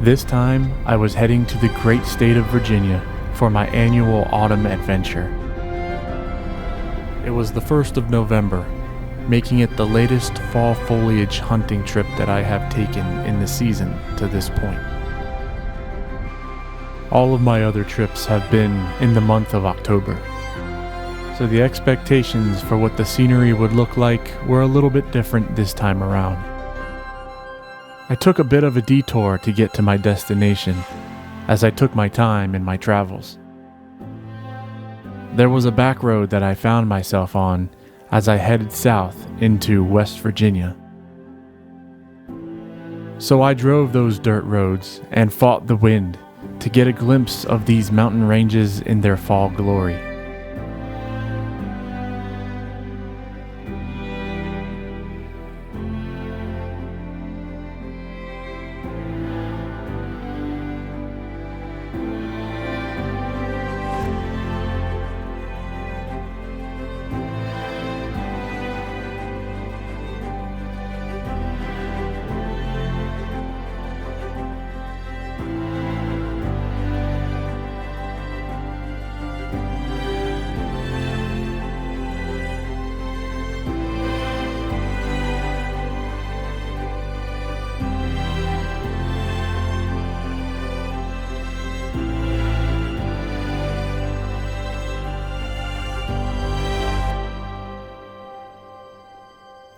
This time, I was heading to the great state of Virginia for my annual autumn adventure. It was the 1st of November, making it the latest fall foliage hunting trip that I have taken in the season to this point. All of my other trips have been in the month of October, so the expectations for what the scenery would look like were a little bit different this time around. I took a bit of a detour to get to my destination, as I took my time in my travels. There was a back road that I found myself on as I headed south into West Virginia. So I drove those dirt roads and fought the wind to get a glimpse of these mountain ranges in their fall glory.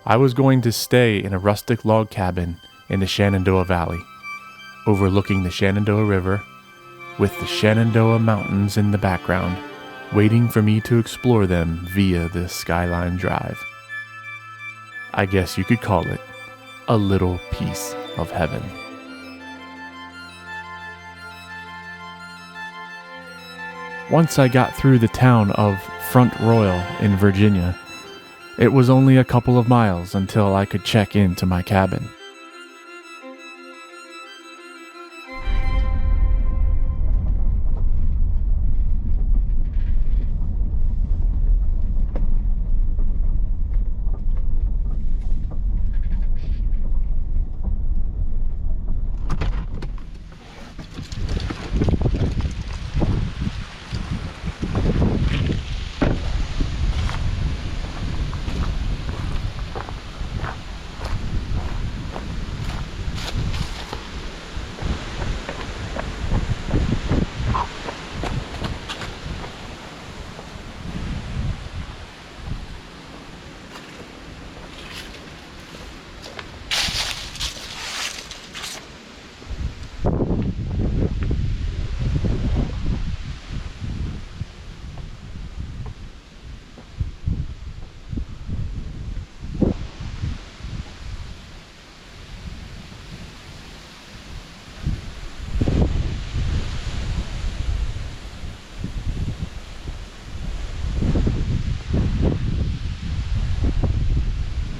I was going to stay in a rustic log cabin in the Shenandoah Valley, overlooking the Shenandoah River, with the Shenandoah Mountains in the background, waiting for me to explore them via the Skyline drive. I guess you could call it a little piece of heaven. Once I got through the town of Front Royal in Virginia, it was only a couple of miles until I could check into my cabin.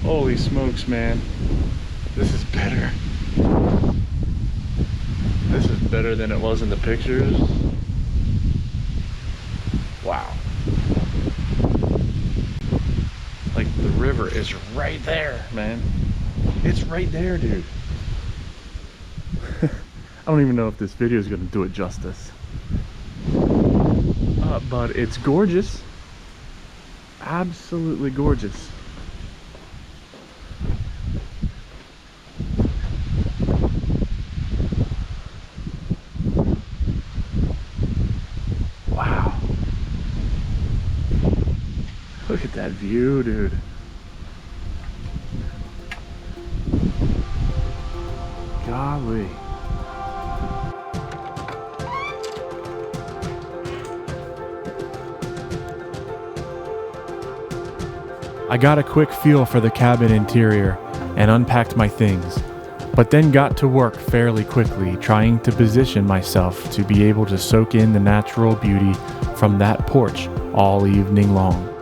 Holy smokes, man. This is better. This is better than it was in the pictures. Wow. Like, the river is right there, man. It's right there, dude. I don't even know if this video is going to do it justice. But it's gorgeous. Absolutely gorgeous. Wow. Look at that view, dude. Golly. I got a quick feel for the cabin interior and unpacked my things, but then got to work fairly quickly trying to position myself to be able to soak in the natural beauty from that porch all evening long.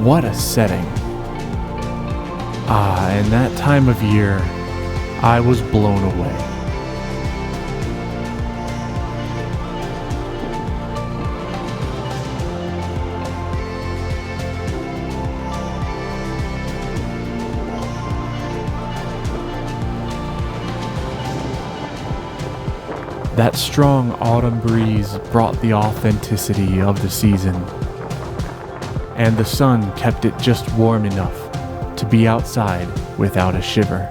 what a setting. And that time of year, I was blown away. That strong autumn breeze brought the authenticity of the season, and the sun kept it just warm enough to be outside without a shiver.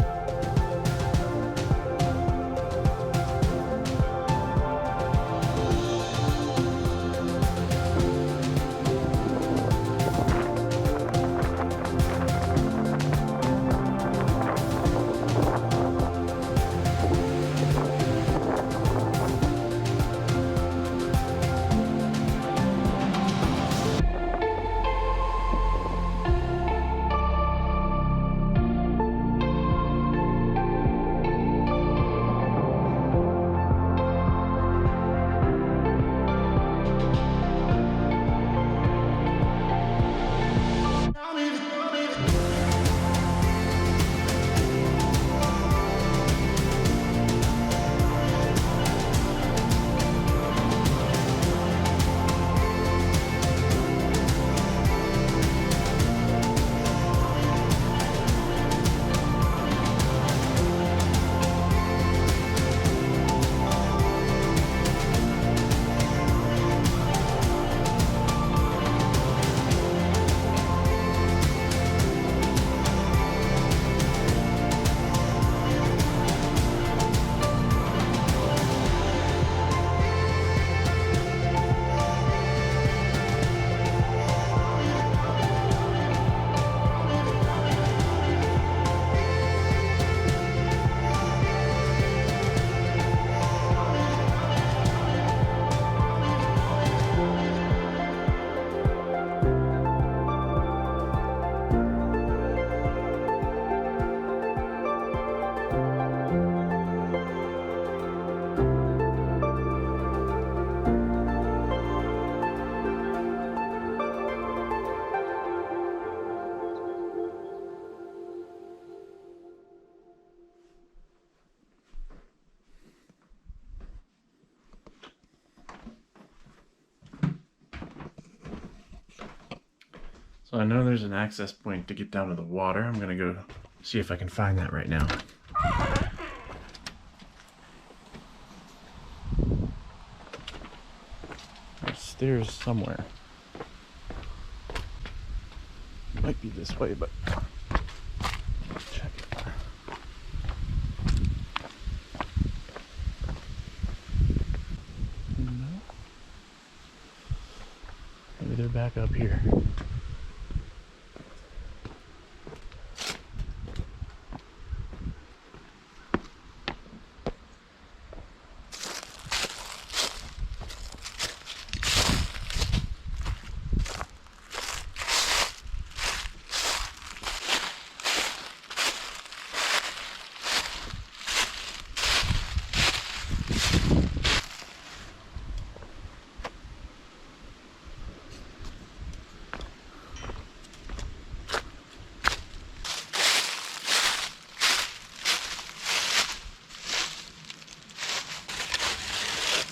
So I know there's an access point to get down to the water. I'm gonna go see if I can find that right now. There's stairs somewhere. Might be this way, but check it. No. Maybe they're back up here.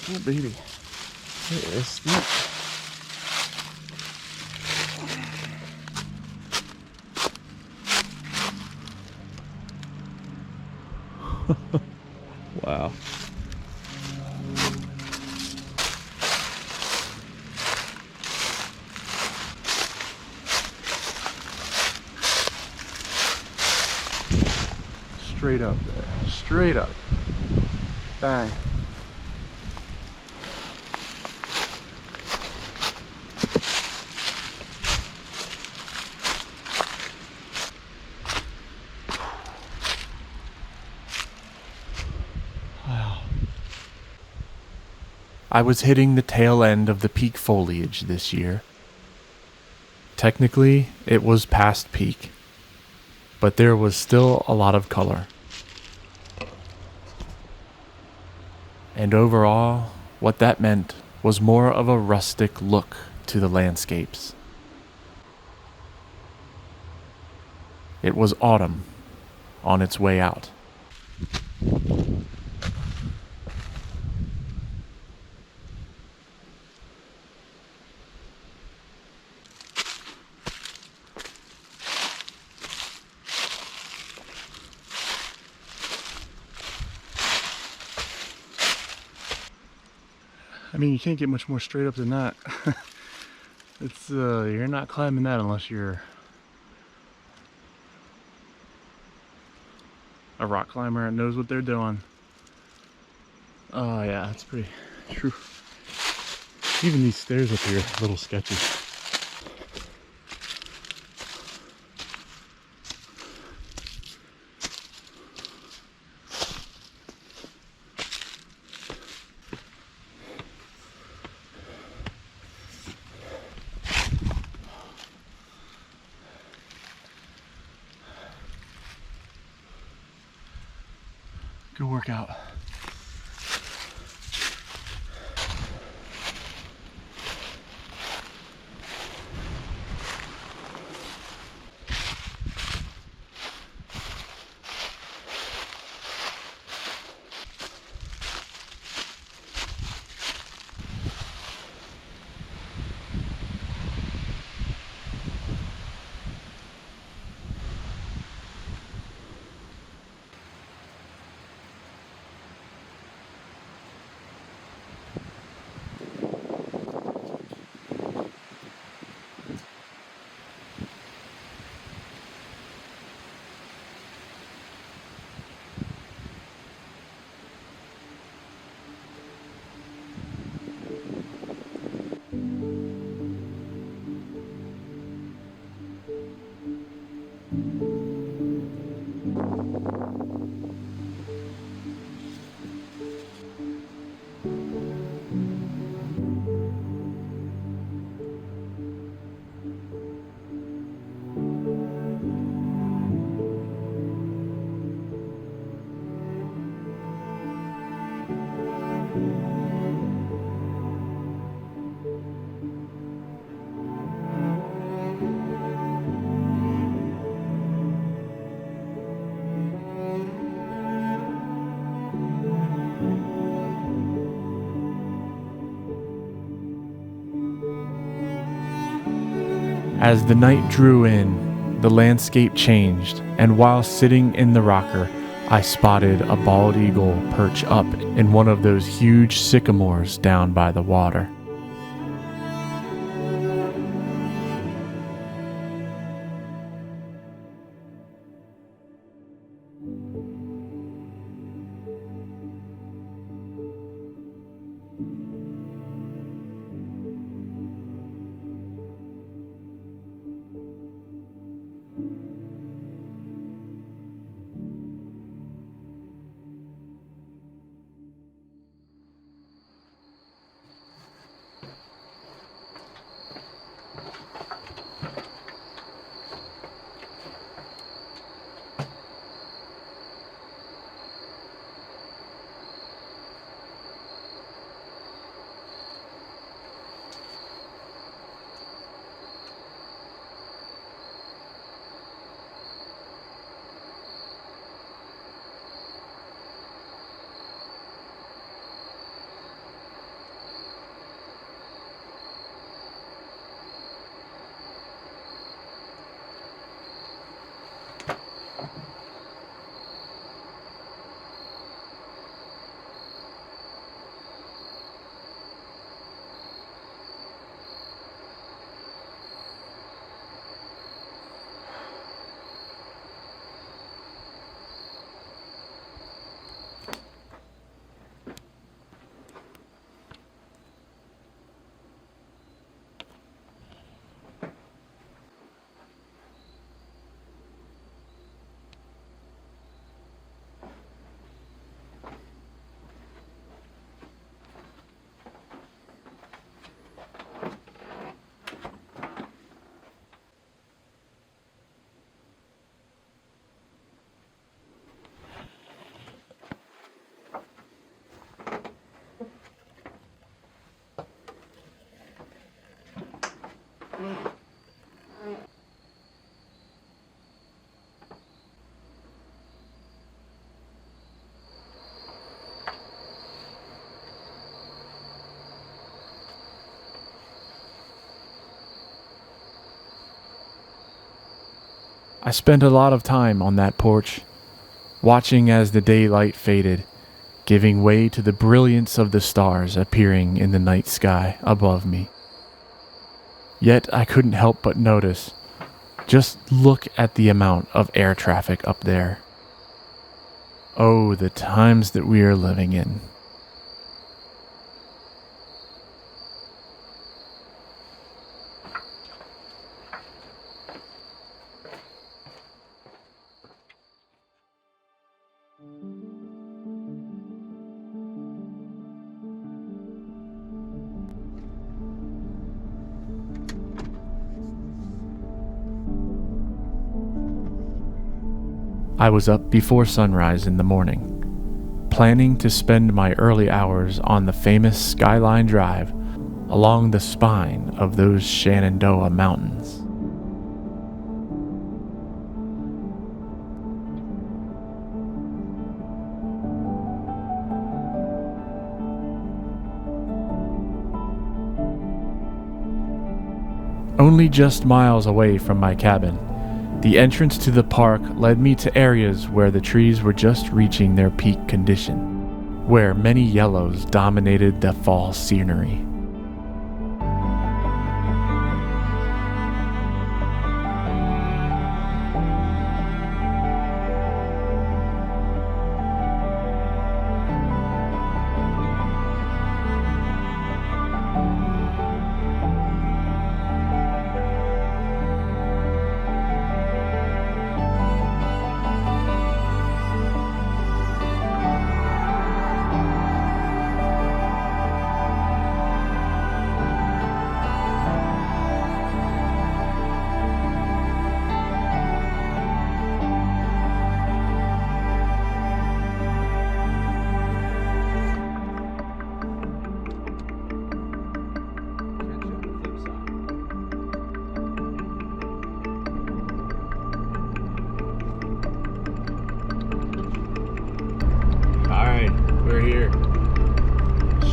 Oh, baby. It is snake. Wow. Straight up there. Straight up. Bang. I was hitting the tail end of the peak foliage this year. Technically, it was past peak, but there was still a lot of color. And overall, what that meant was more of a rustic look to the landscapes. It was autumn on its way out. I mean, you can't get much more straight up than that. It's you're not climbing that unless you're a rock climber and knows what they're doing. Oh yeah, that's pretty true. Even these stairs up here are a little sketchy. Good workout. As the night drew in, the landscape changed, and while sitting in the rocker, I spotted a bald eagle perch up in one of those huge sycamores down by the water. I spent a lot of time on that porch, watching as the daylight faded, giving way to the brilliance of the stars appearing in the night sky above me. Yet I couldn't help but notice, just look at the amount of air traffic up there. Oh, the times that we are living in. I was up before sunrise in the morning, planning to spend my early hours on the famous Skyline Drive along the spine of those Shenandoah Mountains. Only just miles away from my cabin, the entrance to the park led me to areas where the trees were just reaching their peak condition, where many yellows dominated the fall scenery. We're here,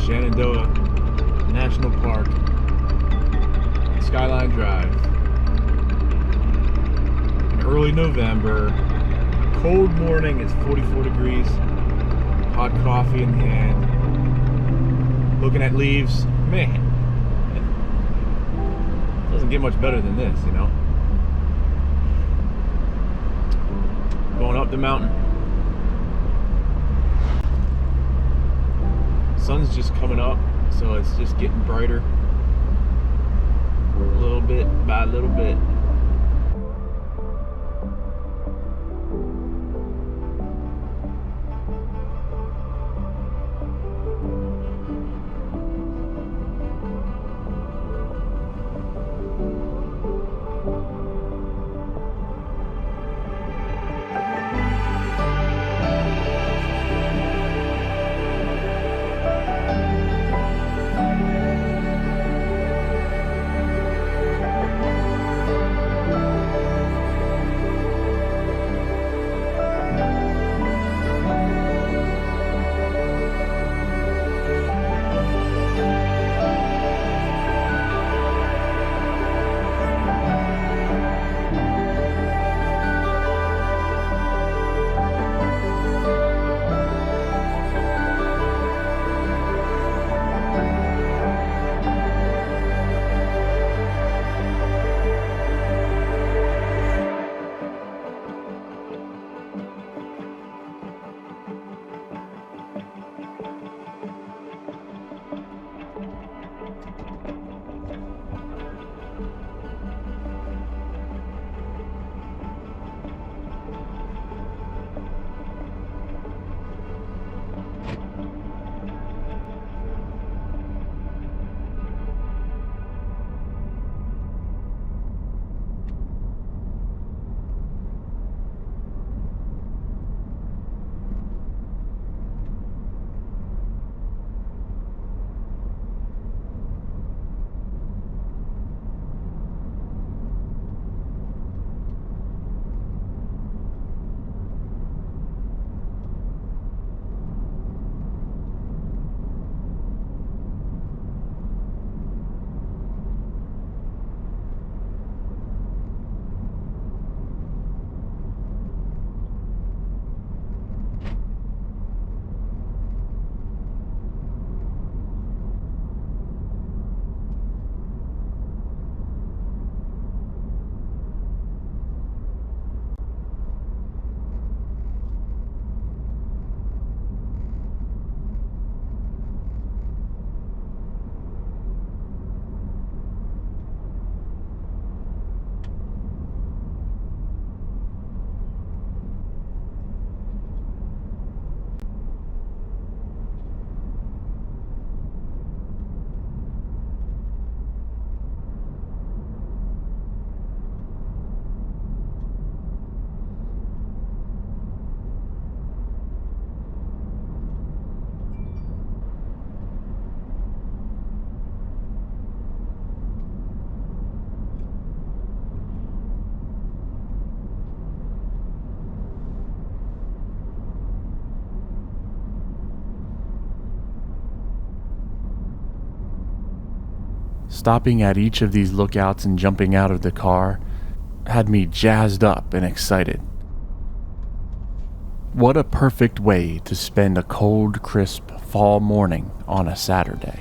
Shenandoah National Park, Skyline Drive. In early November, a cold morning, it's 44 degrees, hot coffee in hand, looking at leaves. Man, it doesn't get much better than this, you know? Going up the mountain. Sun's just coming up, so it's just getting brighter a little bit by little bit. Stopping at each of these lookouts and jumping out of the car had me jazzed up and excited. What a perfect way to spend a cold, crisp fall morning on a Saturday.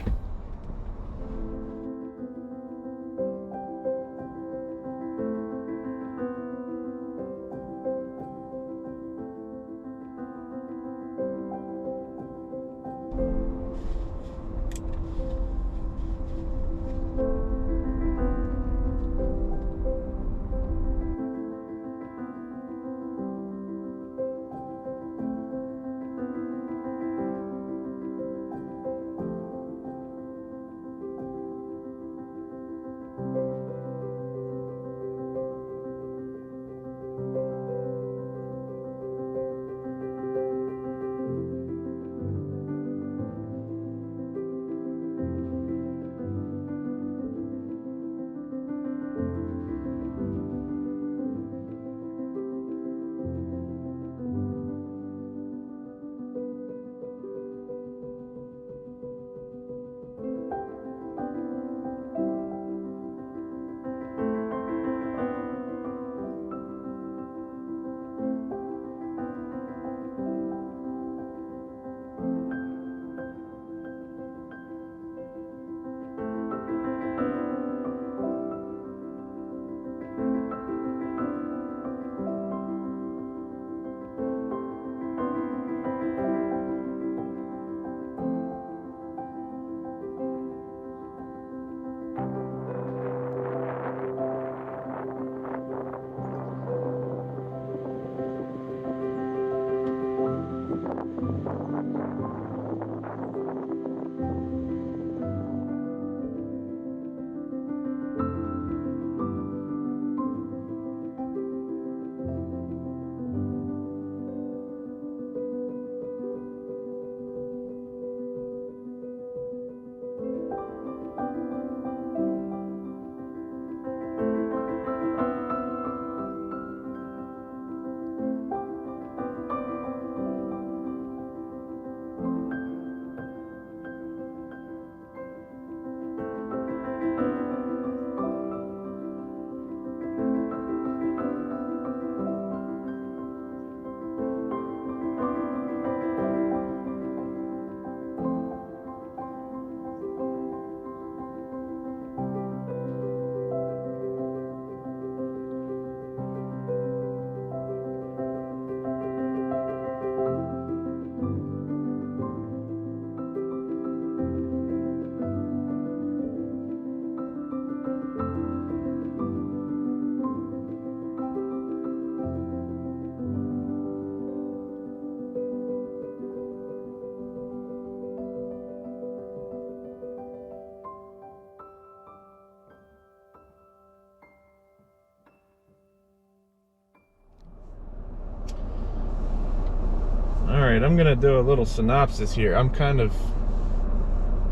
Alright, I'm gonna do a little synopsis here. I'm kind of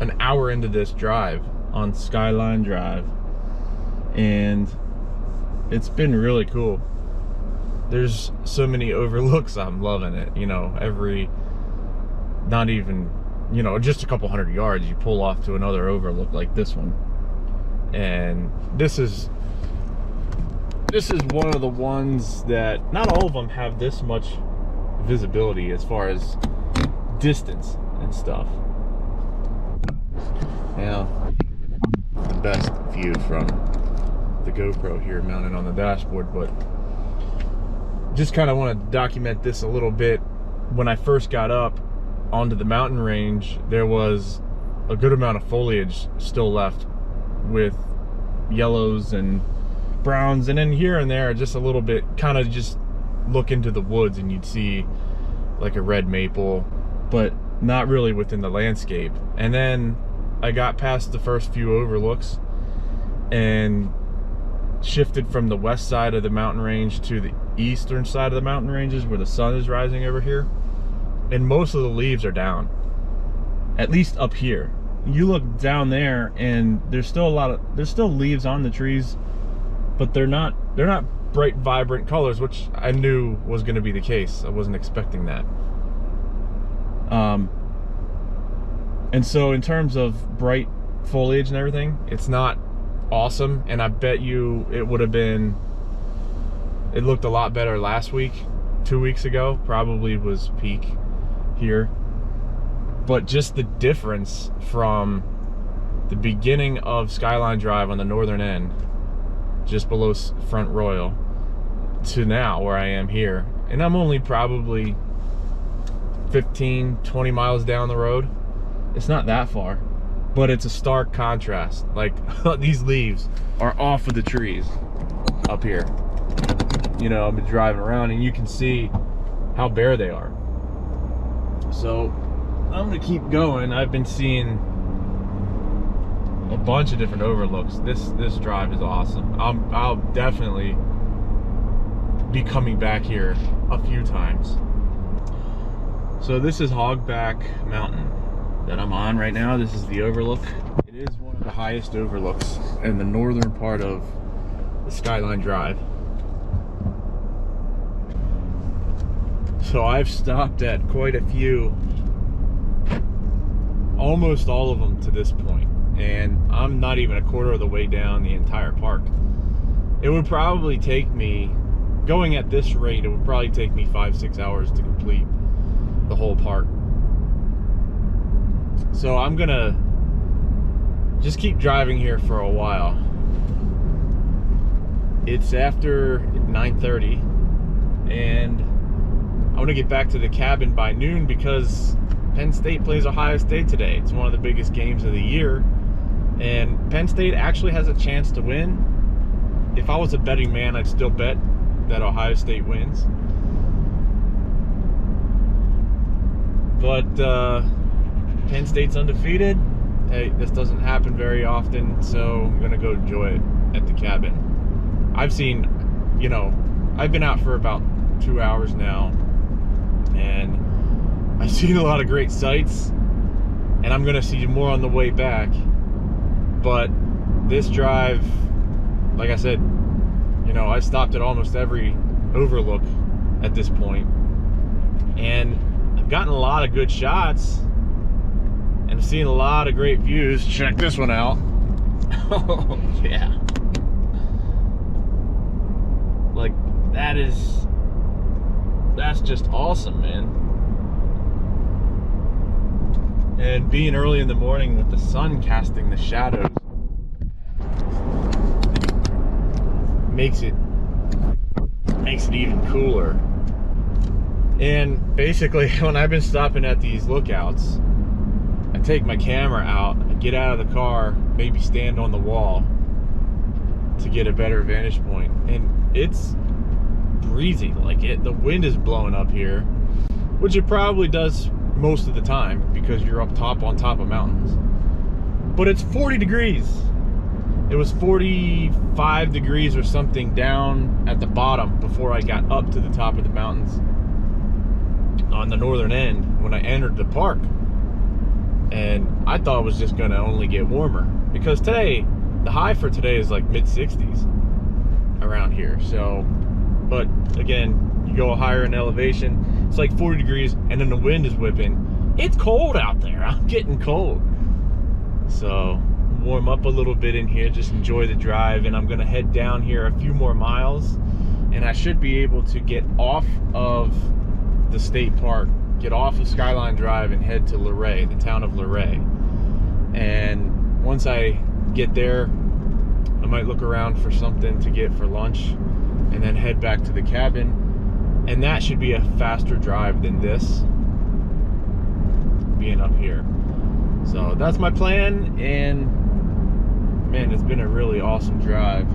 an hour into this drive on Skyline Drive, and it's been really cool. There's so many overlooks. I'm loving it. You know, not even, just a couple hundred yards, you pull off to another overlook like this one. And this is one of the ones that, not all of them have this much visibility as far as distance and stuff. Now, the best view from the GoPro here mounted on the dashboard, but just kind of want to document this a little bit. When I first got up onto the mountain range, there was a good amount of foliage still left, with yellows and browns, and then here and there just a little bit. Kind of just look into the woods and you'd see like a red maple, but not really within the landscape. And then I got past the first few overlooks and shifted from the west side of the mountain range to the eastern side of the mountain ranges where the sun is rising over here, and most of the leaves are down, at least up here. You look down there and there's still leaves on the trees, but they're not bright, vibrant colors, which I knew was going to be the case. I wasn't expecting that. And so in terms of bright foliage and everything, it's not awesome. And I bet you it would have been, it looked a lot better last week. 2 weeks ago probably was peak here. But just the difference from the beginning of Skyline Drive on the northern end, just below Front Royal, to now where I am here. And I'm only probably 15, 20 miles down the road. It's not that far, but it's a stark contrast. Like, these leaves are off of the trees up here. You know, I've been driving around and you can see how bare they are. So I'm gonna keep going. I've been seeing a bunch of different overlooks. This drive is awesome. I'll definitely be coming back here a few times. So this is Hogback Mountain that I'm on right now. This is the overlook. It is one of the highest overlooks in the northern part of the Skyline Drive. So I've stopped at quite a few, almost all of them to this point, and I'm not even a quarter of the way down the entire park. It would probably take me, going at this rate, it would probably take me 5-6 hours to complete the whole park. So I'm gonna just keep driving here for a while. It's after 9:30 and I want to get back to the cabin by noon because Penn State plays Ohio State today. It's one of the biggest games of the year, and Penn State actually has a chance to win. If I was a betting man, I'd still bet that Ohio State wins. But Penn State's undefeated. Hey, this doesn't happen very often, so I'm gonna go enjoy it at the cabin. I've seen, you know, I've been out for about 2 hours now, and I've seen a lot of great sights, and I'm gonna see more on the way back. But this drive, like I said, you know, I stopped at almost every overlook at this point, and I've gotten a lot of good shots, and I've seen a lot of great views. Check this one out. Oh yeah, like that's just awesome, man. And being early in the morning with the sun casting the shadows makes it even cooler. And basically, when I've been stopping at these lookouts, I take my camera out, I get out of the car, maybe stand on the wall to get a better vantage point. And it's breezy, like the wind is blowing up here, which it probably does most of the time because you're up top on top of mountains. But it's 40 degrees. It was 45 degrees or something down at the bottom before I got up to the top of the mountains on the northern end when I entered the park. And I thought it was just gonna only get warmer because today, the high for today is like mid-60s around here. So, but again, you go higher in elevation, it's like 40 degrees, and then the wind is whipping. It's cold out there. I'm getting cold. So warm up a little bit in here, just enjoy the drive, and I'm gonna head down here a few more miles, and I should be able to get off of the state park, get off of Skyline Drive and head to Luray, the town of Luray. And once I get there, I might look around for something to get for lunch and then head back to the cabin. And that should be a faster drive than this, being up here. So that's my plan, and man, it's been a really awesome drive.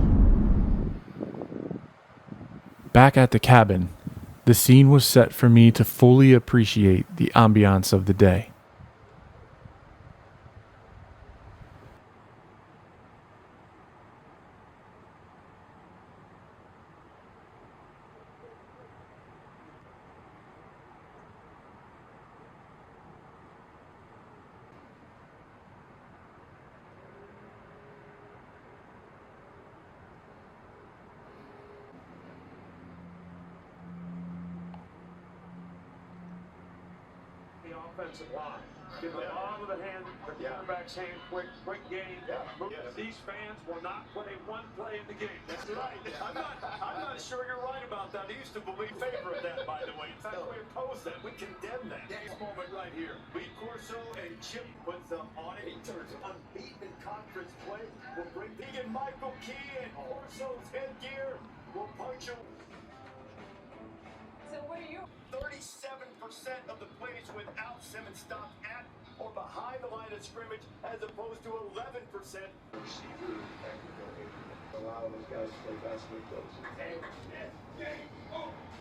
Back at the cabin, the scene was set for me to fully appreciate the ambiance of the day. offensive line. Get the ball with the hand, the quarterback's hand, quick game. These fans will not play one play in the game. That's right. I'm not sure you're right about that. I used to believe favor of that, by the way. In fact, we oppose that. We condemn that. This moment right here. Lee Corso and Chip puts them on it. He turns unbeaten in conference play. Will bring Deegan Michael Key and Corso's headgear will puncture. So what are you? 37% of the plays without Simmons stopped at or behind the line of scrimmage, as opposed to 11%. Allow those guys to play basketball.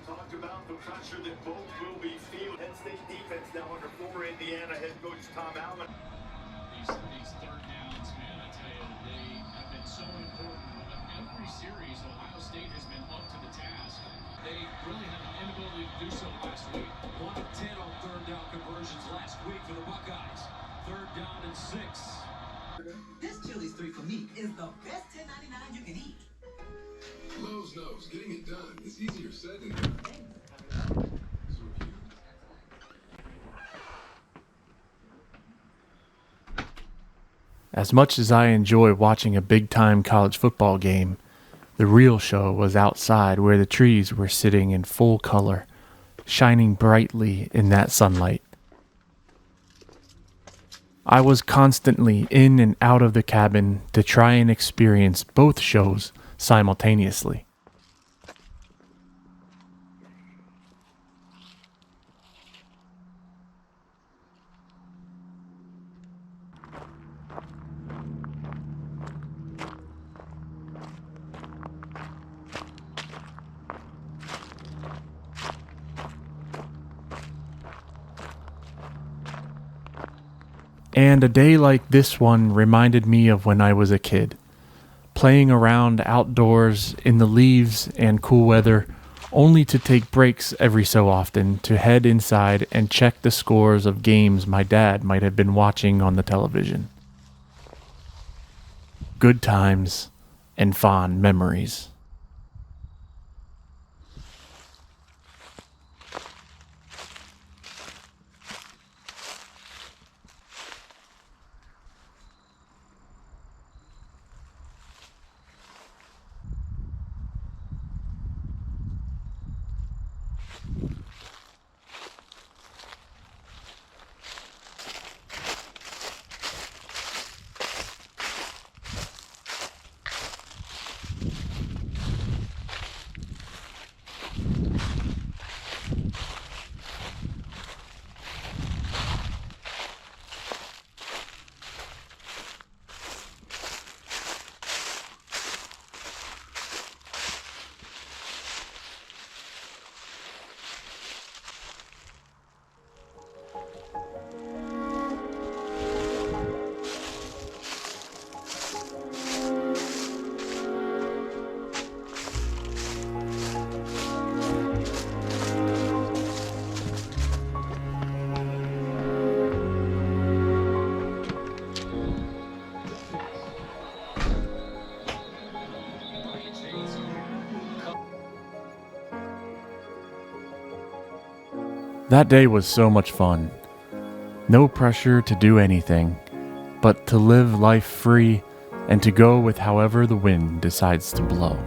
Talked about the pressure that both will be feeling. Penn State defense now under former Indiana head coach Tom Allen. These third downs, man, I tell you, they have been so important. Every series, Ohio State has been up to the task. They really had an inability to do so last week. 1 of 10 on third down conversions last week for the Buckeyes. Third down and 6. This Chili's 3 for me is the best $10.99 you can eat. Lowe's knows getting it done is easier said than done. As much as I enjoy watching a big-time college football game, the real show was outside where the trees were sitting in full color, shining brightly in that sunlight. I was constantly in and out of the cabin to try and experience both shows simultaneously. And a day like this one reminded me of when I was a kid, playing around outdoors in the leaves and cool weather, only to take breaks every so often to head inside and check the scores of games my dad might have been watching on the television. Good times and fond memories. That day was so much fun. No pressure to do anything, but to live life free and to go with however the wind decides to blow.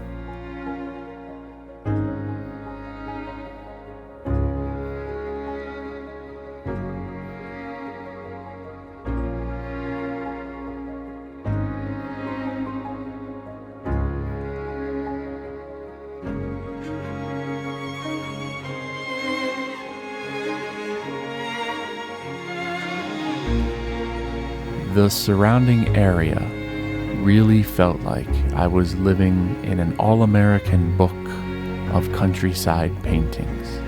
The surrounding area really felt like I was living in an all-American book of countryside paintings.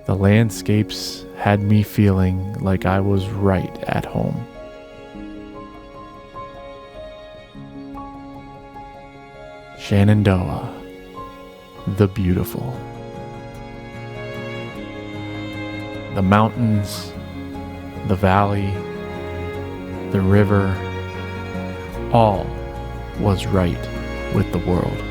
The landscapes had me feeling like I was right at home. Shenandoah, the beautiful. The mountains, the valley, the river, all was right with the world.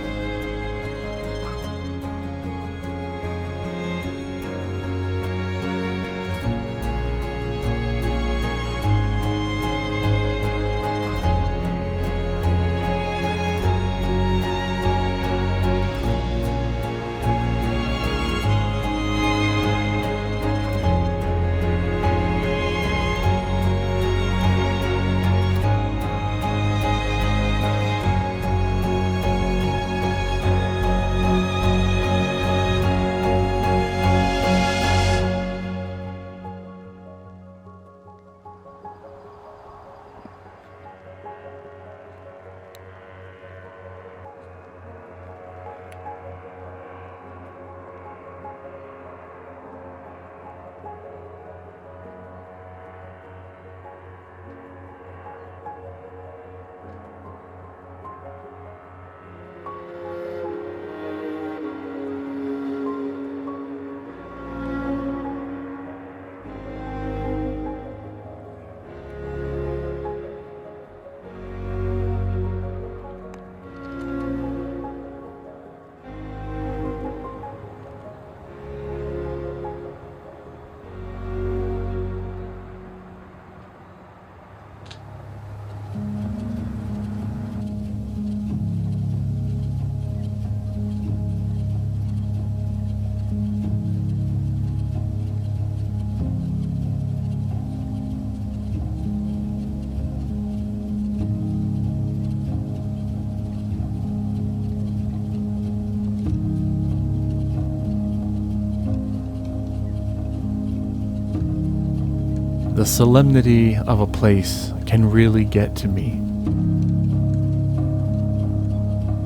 The solemnity of a place can really get to me.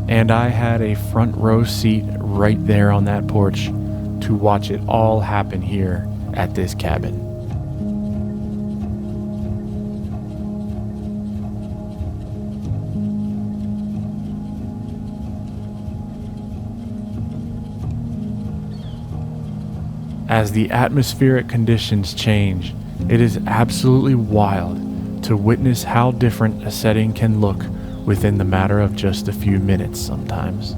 And I had a front row seat right there on that porch to watch it all happen here at this cabin. As the atmospheric conditions change, it is absolutely wild to witness how different a setting can look within the matter of just a few minutes sometimes.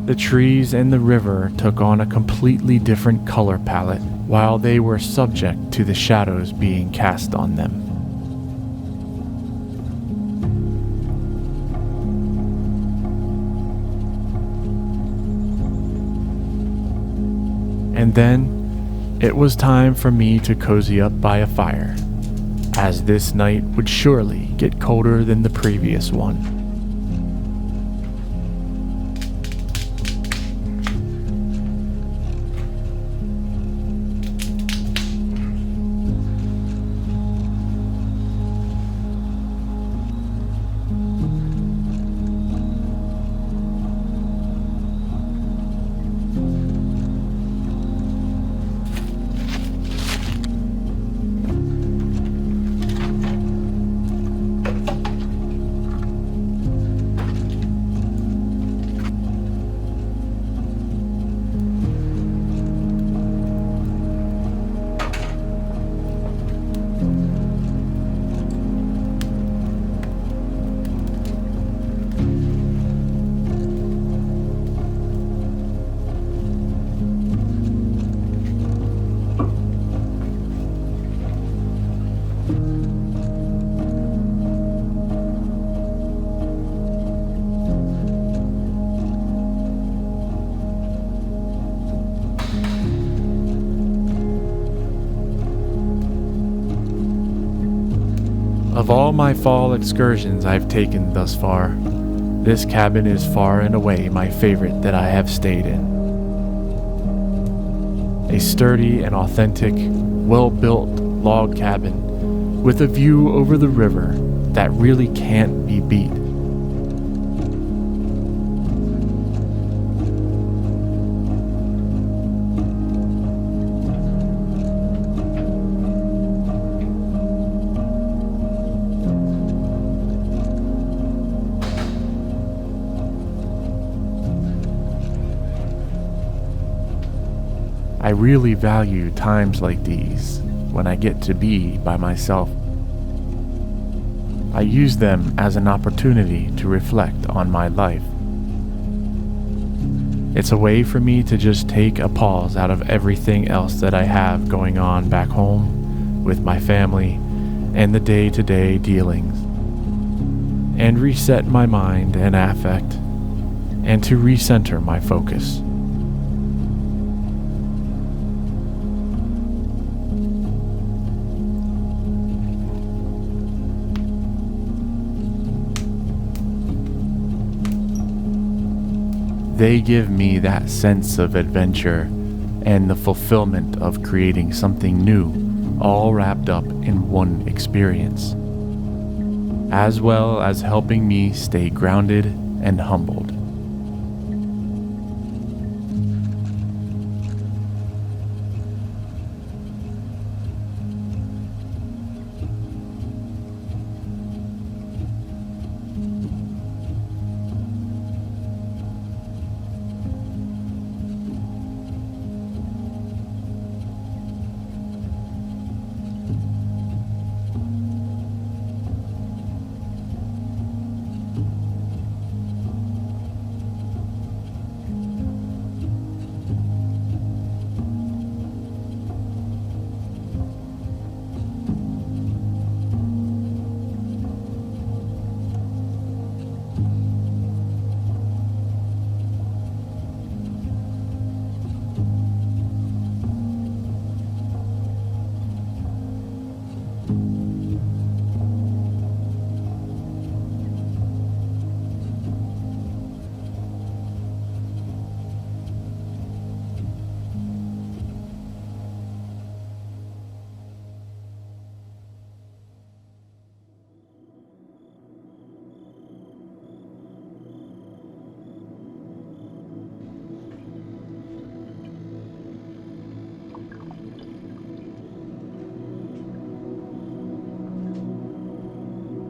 The trees and the river took on a completely different color palette while they were subject to the shadows being cast on them. And then, it was time for me to cozy up by a fire, as this night would surely get colder than the previous one. Of all my fall excursions I've taken thus far, this cabin is far and away my favorite that I have stayed in. A sturdy and authentic, well-built log cabin with a view over the river that really can't be beat. I really value times like these when I get to be by myself. I use them as an opportunity to reflect on my life. It's a way for me to just take a pause out of everything else that I have going on back home with my family and the day-to-day dealings, and reset my mind and affect, and to recenter my focus. They give me that sense of adventure and the fulfillment of creating something new, all wrapped up in one experience, as well as helping me stay grounded and humbled.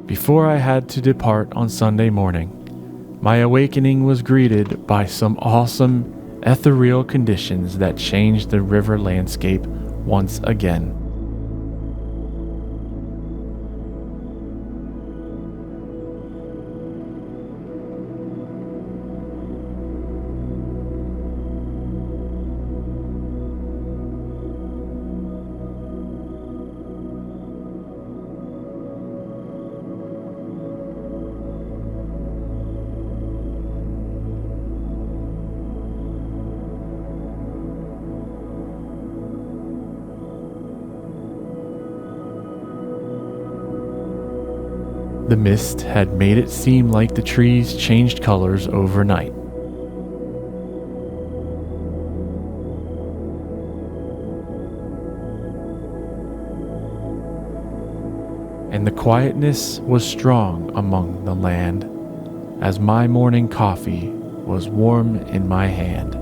Before I had to depart on Sunday morning, my awakening was greeted by some awesome, ethereal conditions that changed the river landscape once again. The mist had made it seem like the trees changed colors overnight. And the quietness was strong among the land as my morning coffee was warm in my hand.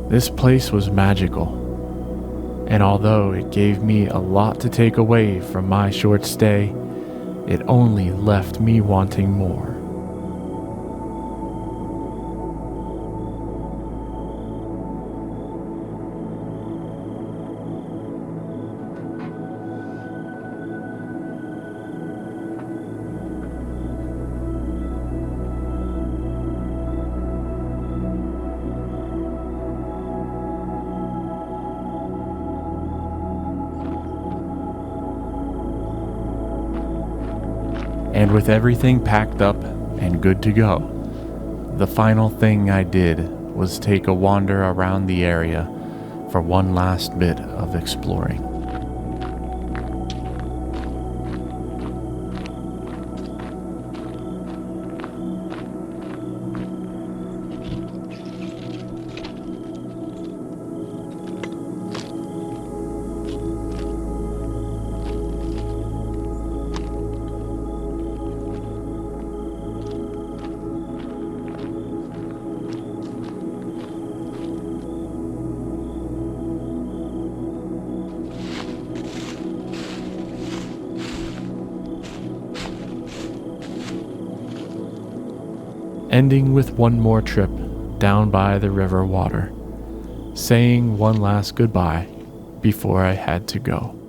This place was magical, and although it gave me a lot to take away from my short stay, it only left me wanting more. And with everything packed up and good to go, the final thing I did was take a wander around the area for one last bit of exploring. ending with one more trip down by the river water, saying one last goodbye before I had to go.